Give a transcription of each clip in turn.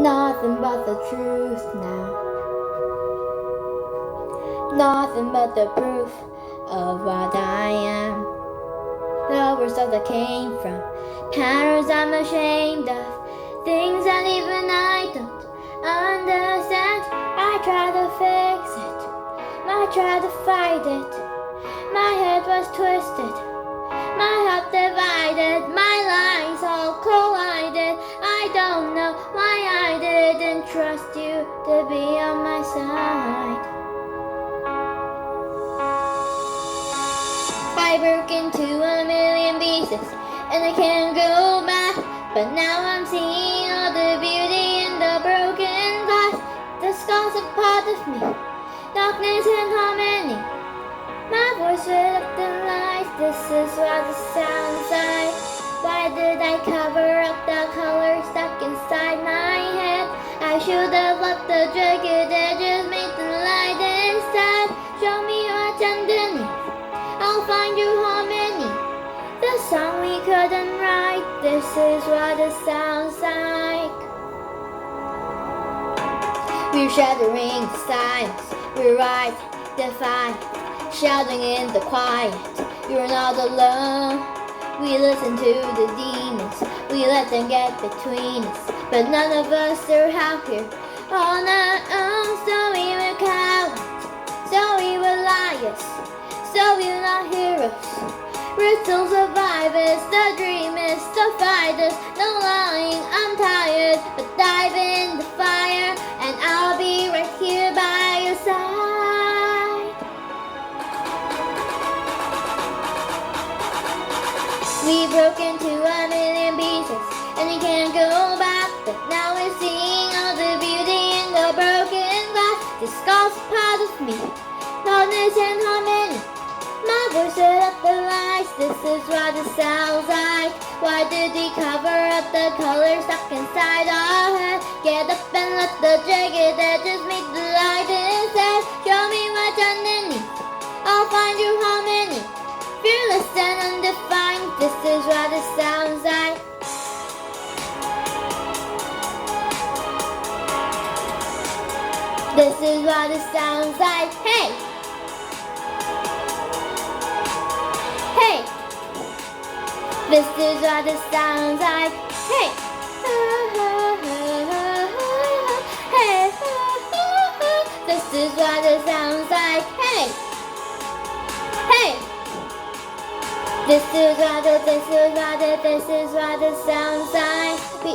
Nothing but the truth now. Nothing but the proof of what I am. The words that I came from, patterns I'm ashamed of, things that even I don't understand. I try to fix it, I try to fight it. My head was twisted, my heart divided, my lies all collided. I don't know why I didn't trust you to be on my side. I broke into a million pieces and I can't go back, but now I'm seeing all the beauty in the broken glass. The skulls are part of me, darkness and harmony. My voice will up the lights, this is what it sounds like. Why did I cover up the color stuck inside my head? I should have let the jagged edges make the light instead. Show me what's underneath, I'll find you harmony. The song we couldn't write, this is what it sounds like. We're shattering the silence, we write, defy, shouting in the quiet. You're not alone. We listen to the demons, we let them get between us, but none of us are happier on our own. So we were cowards, so we were liars, so we're not heroes. We're still survivors, the dreamers, the fighters. No lying, I'm tired, but dive in the fire, and I'll be right here by your side. We broke into a million pieces, and we can't go back, but now we're seeing all the beauty in the broken glass. This skulls part of me, darkness and harmony. My voice lit up the lights, this is what it sounds like. Why did we cover up the colors stuck inside our head? Get up and let the jagged edges meet the light instead. Show me what's underneath, I'll find you harmony. Fearless and undefined, this is what it sounds like. This is what it sounds like. Hey! Hey! This is what it sounds like. Hey! Hey! This is what it sounds like. Hey! Hey! This is what it sounds like. We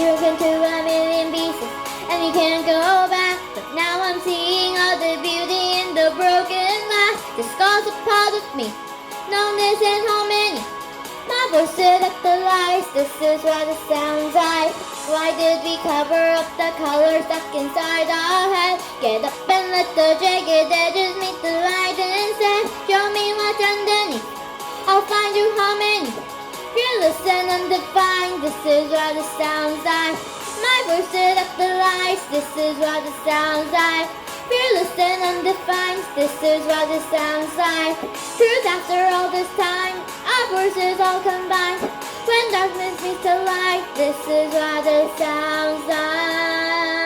broke into a million pieces, and we can't go back, but now I'm seeing all the beauty in the broken glass. The skulls are part of me, numbness and harmony. My voice lit up the lights, this is what it sounds like. Why did we cover up the colors stuck inside our head? Get up and let the jagged edges meet the light instead. Show me what's underneath, I'll find you harmony. Fearless and undefined, this is what it sounds like. My voice lit up the lights, this is what it sounds like. Fearless and undefined, this is what it sounds like. Truth after all this time, our voices all combined. When darkness meets the light, this is what it sounds like.